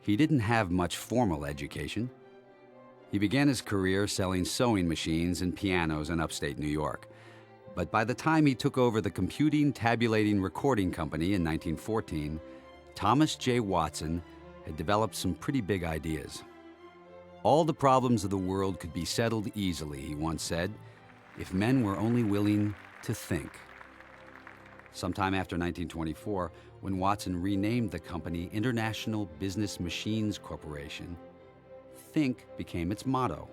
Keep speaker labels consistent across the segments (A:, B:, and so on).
A: He didn't have much formal education. He began his career selling sewing machines and pianos in upstate New York. But by the time he took over the computing, tabulating, recording company in 1914, Thomas J. Watson had developed some pretty big ideas. All the problems of the world could be settled easily, he once said, if men were only willing to think. Sometime after 1924, when Watson renamed the company International Business Machines Corporation, think became its motto.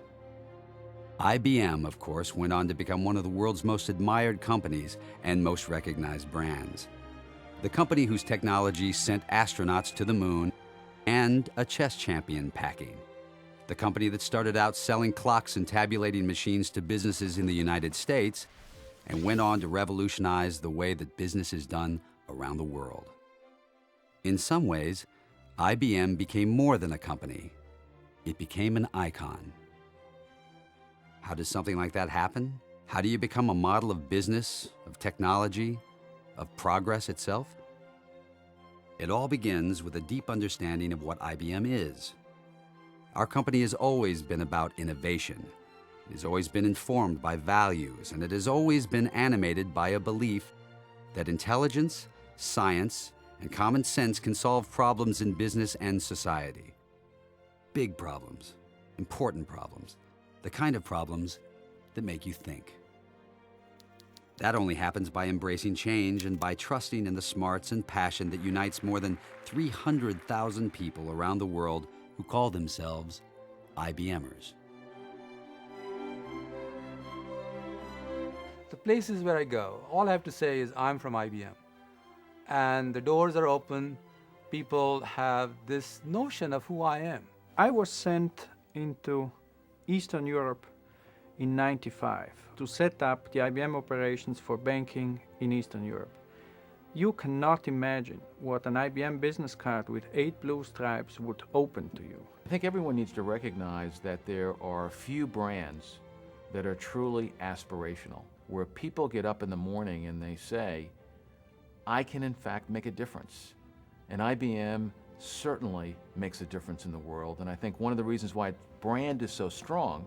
A: IBM, of course, went on to become one of the world's most admired companies and most recognized brands. The company whose technology sent astronauts to the moon and a chess champion packing. The company that started out selling clocks and tabulating machines to businesses in the United States and went on to revolutionize the way that business is done around the world. In some ways, IBM became more than a company. It became an icon. How does something like that happen? How do you become a model of business, of technology, of progress itself? It all begins with a deep understanding of what IBM is. Our company has always been about innovation. It has always been informed by values, and it has always been animated by a belief that intelligence, science, and common sense can solve problems in business and society. Big problems, important problems, the kind of problems that make you think. That only happens by embracing change and by trusting in the smarts and passion that unites more than 300,000 people around the world who call themselves IBMers.
B: The places where I go, all I have to say is I'm from IBM. And the doors are open. People have this notion of who I am.
C: I was sent into Eastern Europe in '95 to set up the IBM operations for banking in Eastern Europe. You cannot imagine what an IBM business card with 8 blue stripes would open to you.
D: I think everyone needs to recognize that there are few brands that are truly aspirational, where people get up in the morning and they say, I can in fact make a difference. And IBM certainly makes a difference in the world. And I think one of the reasons why its brand is so strong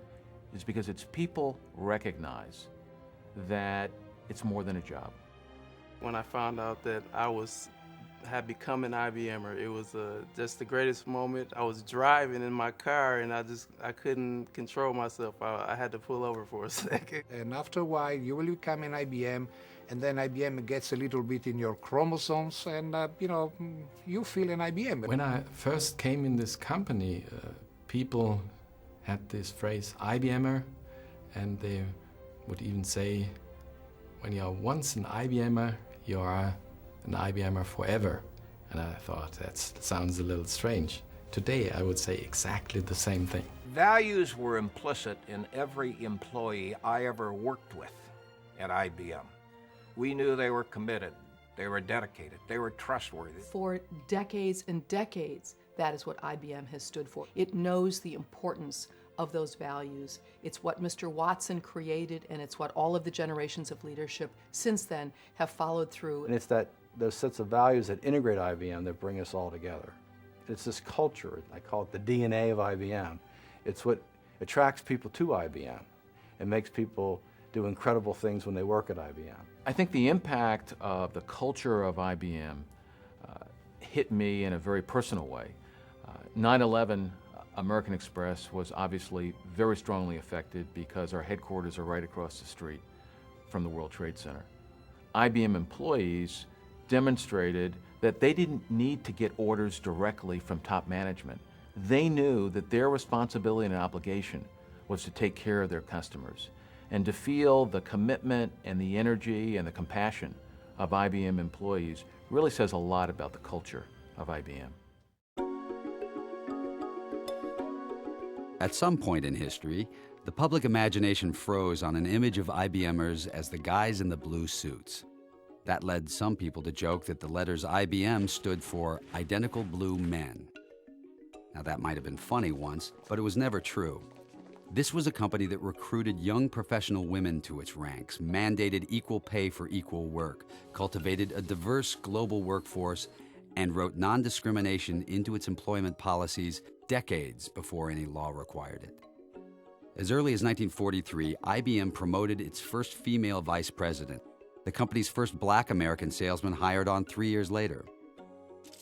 D: is because its people recognize that it's more than a job.
E: When I found out that I had become an IBMer, it was just the greatest moment. I was driving in my car and I couldn't control myself. I had to pull over for a second.
F: And after a while, you will become an IBM, and then IBM gets a little bit in your chromosomes, and you feel an IBM.
G: When I first came in this company, people had this phrase IBMer, and they would even say, when you are once an IBMer, you are an IBMer forever. And I thought, that sounds a little strange. Today, I would say exactly the same thing.
H: Values were implicit in every employee I ever worked with at IBM. We knew they were committed, they were dedicated, they were trustworthy.
I: For decades and decades, that is what IBM has stood for. It knows the importance of those values. It's what Mr. Watson created, and it's what all of the generations of leadership since then have followed through.
J: And it's those sets of values that integrate IBM that bring us all together. It's this culture, I call it the DNA of IBM. It's what attracts people to IBM and makes people do incredible things when they work at IBM.
D: I think the impact of the culture of IBM hit me in a very personal way. 9/11 American Express was obviously very strongly affected because our headquarters are right across the street from the World Trade Center. IBM employees demonstrated that they didn't need to get orders directly from top management. They knew that their responsibility and obligation was to take care of their customers. And to feel the commitment and the energy and the compassion of IBM employees really says a lot about the culture of IBM.
A: At some point in history, the public imagination froze on an image of IBMers as the guys in the blue suits. That led some people to joke that the letters IBM stood for Identical Blue Men. Now that might have been funny once, but it was never true. This was a company that recruited young professional women to its ranks, mandated equal pay for equal work, cultivated a diverse global workforce, and wrote non-discrimination into its employment policies decades before any law required it. As early as 1943, IBM promoted its first female vice president, the company's first black American salesman hired on 3 years later.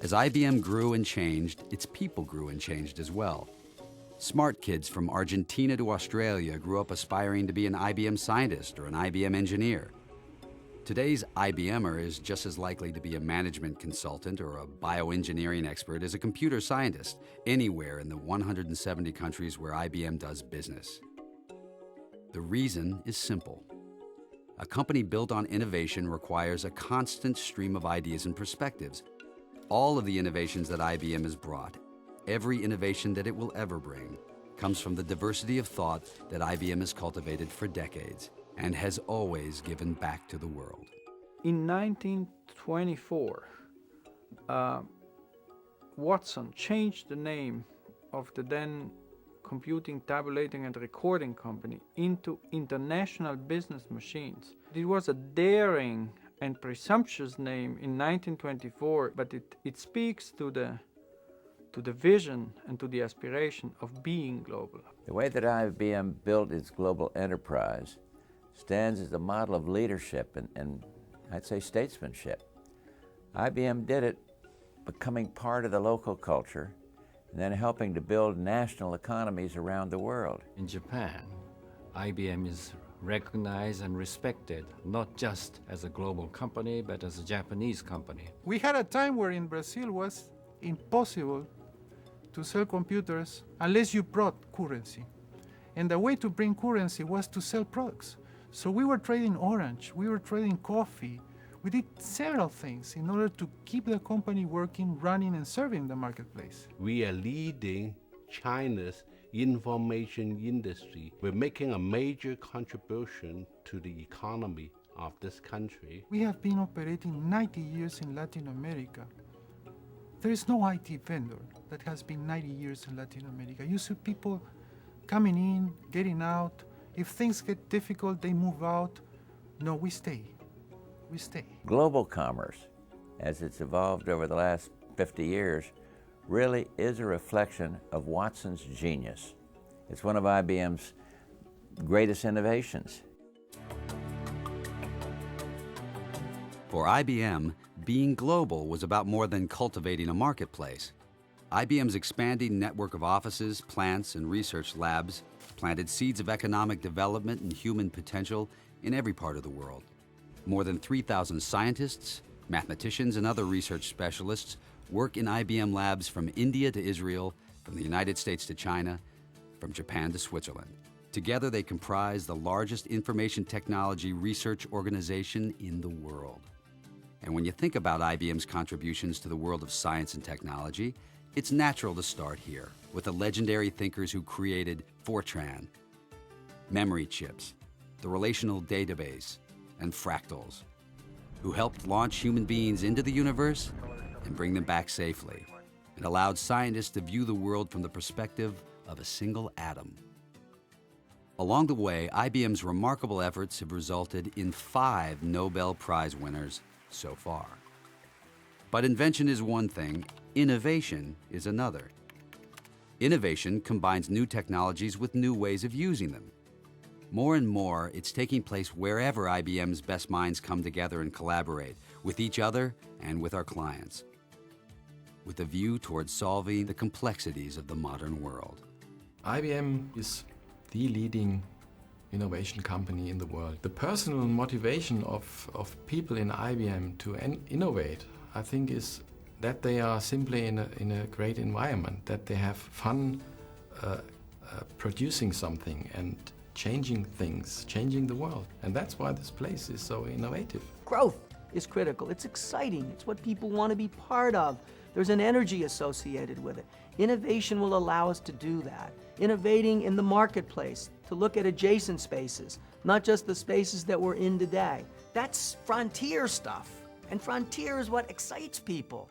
A: As IBM grew and changed, its people grew and changed as well. Smart kids from Argentina to Australia grew up aspiring to be an IBM scientist or an IBM engineer. Today's IBMer is just as likely to be a management consultant or a bioengineering expert as a computer scientist anywhere in the 170 countries where IBM does business. The reason is simple. A company built on innovation requires a constant stream of ideas and perspectives. All of the innovations that IBM has brought, every innovation that it will ever bring, comes from the diversity of thought that IBM has cultivated for decades and has always given back to the world.
C: In 1924, Watson changed the name of the then computing, tabulating, and recording company into International Business Machines. It was a daring and presumptuous name in 1924, but it speaks to the vision and to the aspiration of being global.
K: The way that IBM built its global enterprise stands as a model of leadership and I'd say statesmanship. IBM did it becoming part of the local culture and then helping to build national economies around the world.
L: In Japan, IBM is recognized and respected not just as a global company but as a Japanese company.
M: We had a time where in Brazil was impossible to sell computers unless you brought currency. And the way to bring currency was to sell products. So we were trading orange, we were trading coffee. We did several things in order to keep the company working, running, and serving the marketplace.
N: We are leading China's information industry. We're making a major contribution to the economy of this country.
M: We have been operating 90 years in Latin America. There is no IT vendor that has been 90 years in Latin America. You see people coming in, getting out. If things get difficult, they move out. No, we stay. We stay.
K: Global commerce, as it's evolved over the last 50 years, really is a reflection of Watson's genius. It's one of IBM's greatest innovations.
A: For IBM, being global was about more than cultivating a marketplace. IBM's expanding network of offices, plants, and research labs planted seeds of economic development and human potential in every part of the world. More than 3,000 scientists, mathematicians, and other research specialists work in IBM labs from India to Israel, from the United States to China, from Japan to Switzerland. Together, they comprise the largest information technology research organization in the world. And when you think about IBM's contributions to the world of science and technology, it's natural to start here with the legendary thinkers who created Fortran, memory chips, the relational database, and fractals, who helped launch human beings into the universe and bring them back safely, and allowed scientists to view the world from the perspective of a single atom. Along the way, IBM's remarkable efforts have resulted in 5 Nobel Prize winners so far. But invention is one thing, innovation is another. Innovation combines new technologies with new ways of using them. More and more, it's taking place wherever IBM's best minds come together and collaborate, with each other and with our clients, with a view towards solving the complexities of the modern world.
G: IBM is the leading innovation company in the world. The personal motivation of people in IBM to innovate, I think, is that they are simply in a great environment, that they have fun producing something and changing things, changing the world. And that's why this place is so innovative.
O: Growth is critical. It's exciting. It's what people want to be part of. There's an energy associated with it. Innovation will allow us to do that. Innovating in the marketplace, to look at adjacent spaces, not just the spaces that we're in today. That's frontier stuff. And frontier is what excites people.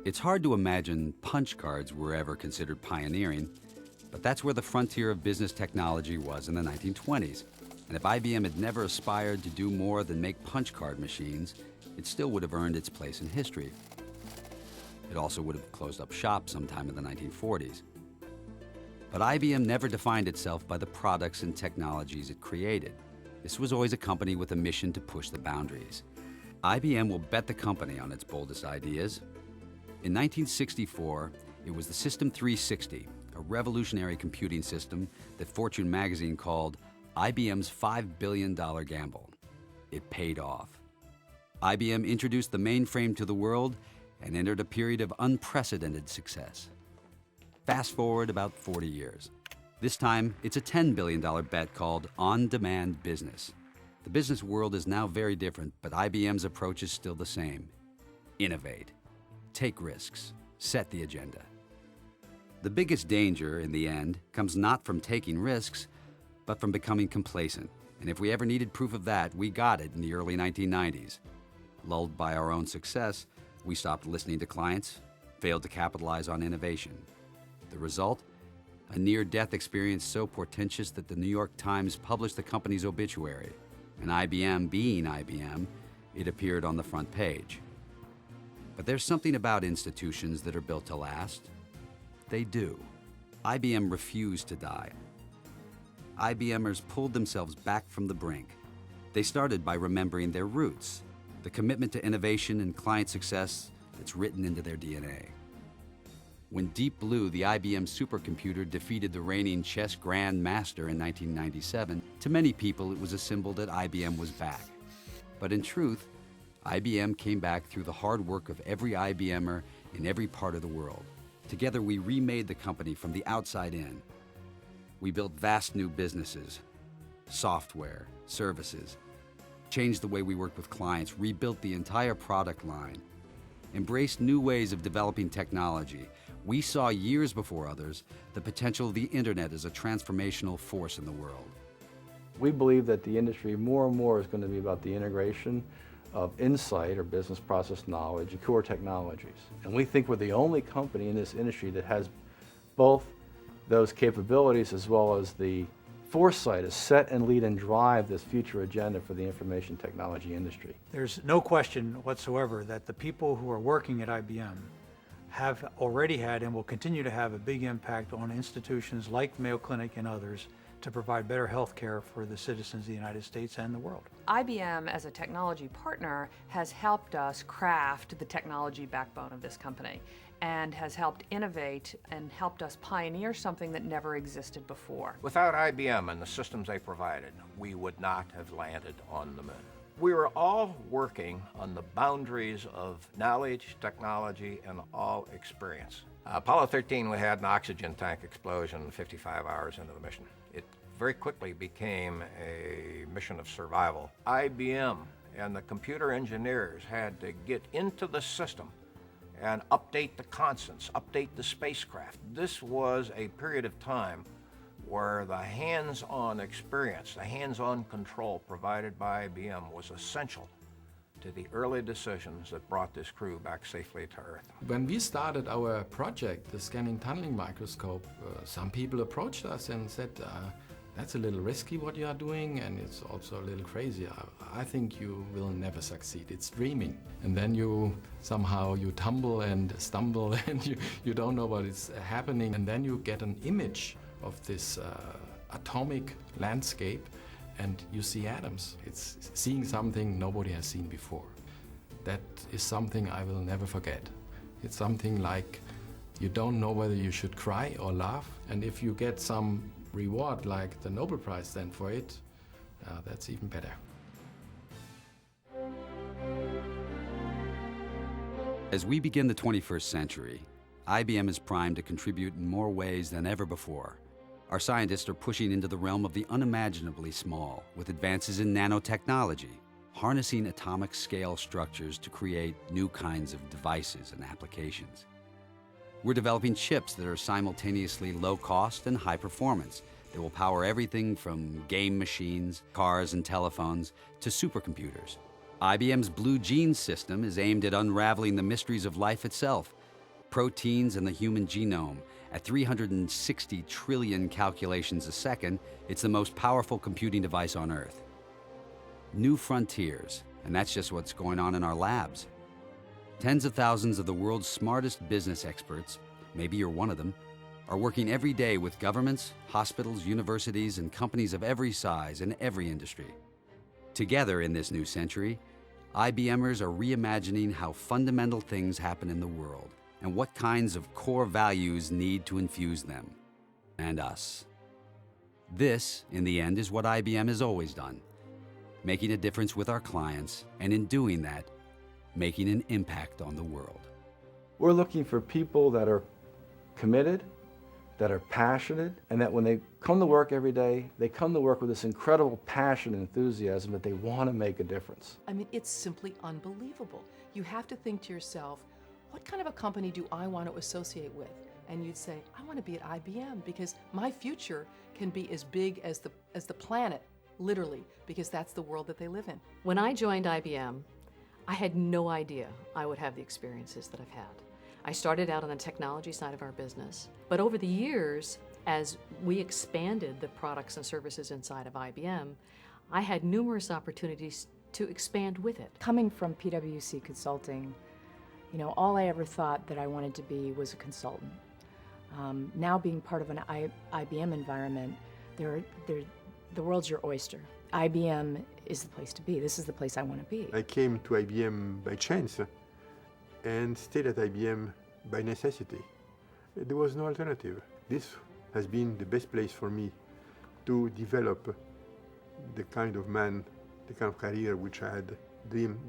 A: It's hard to imagine punch cards were ever considered pioneering, but that's where the frontier of business technology was in the 1920s. And if IBM had never aspired to do more than make punch card machines, it still would have earned its place in history. It also would have closed up shop sometime in the 1940s. But IBM never defined itself by the products and technologies it created. This was always a company with a mission to push the boundaries. IBM will bet the company on its boldest ideas. In 1964, it was the System 360, a revolutionary computing system that Fortune magazine called IBM's $5 billion gamble. It paid off. IBM introduced the mainframe to the world and entered a period of unprecedented success. Fast forward about 40 years. This time, it's a $10 billion bet called on-demand business. The business world is now very different, but IBM's approach is still the same. Innovate. Take risks. Set the agenda. The biggest danger, in the end, comes not from taking risks, but from becoming complacent. And if we ever needed proof of that, we got it in the early 1990s. Lulled by our own success, we stopped listening to clients, failed to capitalize on innovation. The result? A near-death experience so portentous that the New York Times published the company's obituary. And IBM being IBM, it appeared on the front page. But there's something about institutions that are built to last. They do. IBM refused to die. IBMers pulled themselves back from the brink. They started by remembering their roots, the commitment to innovation and client success that's written into their DNA. When Deep Blue, the IBM supercomputer, defeated the reigning chess Grand Master in 1997, to many people it was a symbol that IBM was back. But in truth, IBM came back through the hard work of every IBMer in every part of the world. Together we remade the company from the outside in. We built vast new businesses, software, services, changed the way we worked with clients, rebuilt the entire product line, embraced new ways of developing technology. We saw years before others the potential of the internet as a transformational force in the world.
J: We believe that the industry more and more is going to be about the integration of insight or business process knowledge and core technologies. And we think we're the only company in this industry that has both those capabilities as well as the foresight to set and lead and drive this future agenda for the information technology industry.
P: There's no question whatsoever that the people who are working at IBM have already had and will continue to have a big impact on institutions like Mayo Clinic and others to provide better health care for the citizens of the United States and the world.
Q: IBM, as a technology partner, has helped us craft the technology backbone of this company and has helped innovate and helped us pioneer something that never existed before.
H: Without IBM and the systems they provided, we would not have landed on the moon. We were all working on the boundaries of knowledge, technology, and all experience. Apollo 13, we had an oxygen tank explosion 55 hours into the mission. It very quickly became a mission of survival. IBM and the computer engineers had to get into the system and update the constants, update the spacecraft. This was a period of time where the hands-on experience, the hands-on control provided by IBM was essential to the early decisions that brought this crew back safely to Earth.
G: When we started our project, the scanning tunneling microscope, some people approached us and said, that's a little risky what you are doing, and it's also a little crazy. I think you will never succeed. It's dreaming. And then you tumble and stumble and you don't know what is happening. And then you get an image of this atomic landscape and you see atoms. It's seeing something nobody has seen before. That is something I will never forget. It's something like you don't know whether you should cry or laugh, and if you get some reward like the Nobel Prize then for it, that's even better.
A: As we begin the 21st century, IBM is primed to contribute in more ways than ever before. Our scientists are pushing into the realm of the unimaginably small with advances in nanotechnology, harnessing atomic scale structures to create new kinds of devices and applications. We're developing chips that are simultaneously low cost and high performance that will power everything from game machines, cars and telephones to supercomputers. IBM's Blue Gene system is aimed at unraveling the mysteries of life itself, proteins and the human genome. At 360 trillion calculations a second, it's the most powerful computing device on Earth. New frontiers And that's just what's going on in our labs. Tens of thousands of the world's smartest business experts, maybe you're one of them, are working every day with governments, hospitals, universities, and companies of every size in every industry. Together in this new century, IBMers are reimagining how fundamental things happen in the world and what kinds of core values need to infuse them, and us. This, in the end, is what IBM has always done, making a difference with our clients, and in doing that, making an impact on the world.
J: We're looking for people that are committed, that are passionate, and that when they come to work every day, they come to work with this incredible passion and enthusiasm that they want to make a difference.
I: I mean, it's simply unbelievable. You have to think to yourself, what kind of a company do I want to associate with? And you'd say, I want to be at IBM because my future can be as big as the planet, literally, because that's the world that they live in.
R: When I joined IBM, I had no idea I would have the experiences that I've had. I started out on the technology side of our business, but over the years, as we expanded the products and services inside of IBM, I had numerous opportunities to expand with it.
S: Coming from PwC Consulting, you know, all I ever thought that I wanted to be was a consultant. Now being part of an IBM environment, the world's your oyster. IBM is the place to be. This is the place I want to be.
T: I came to IBM by chance and stayed at IBM by necessity. There was no alternative. This has been the best place for me to develop the kind of man, the kind of career which I had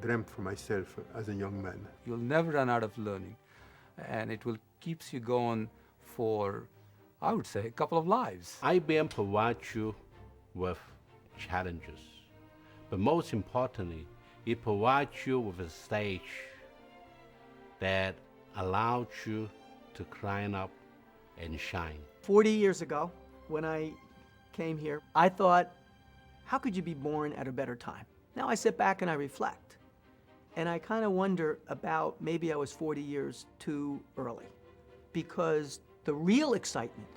T: dreamt for myself as a young man.
B: You'll never run out of learning, and it will keeps you going for, I would say, a couple of lives.
N: IBM provides you with challenges, but most importantly, it provides you with a stage that allows you to climb up and shine.
O: 40 years ago, when I came here, I thought, how could you be born at a better time? Now I sit back and I reflect, and I kind of wonder about maybe I was 40 years too early, because the real excitement,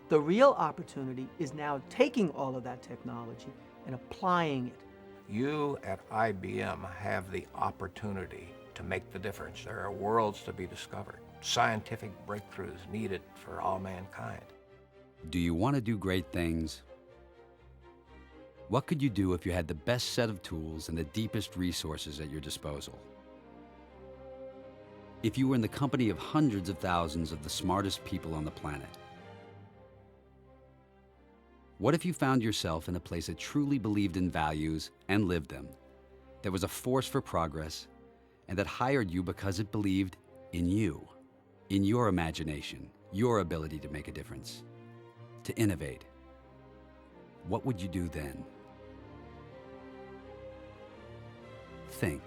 O: the real opportunity is now taking all of that technology and applying it.
H: You at IBM have the opportunity to make the difference. There are worlds to be discovered, scientific breakthroughs needed for all mankind.
A: Do you want to do great things? What could you do if you had the best set of tools and the deepest resources at your disposal? If you were in the company of hundreds of thousands of the smartest people on the planet? What if you found yourself in a place that truly believed in values and lived them, that was a force for progress, and that hired you because it believed in you, in your imagination, your ability to make a difference, to innovate? What would you do then? Think.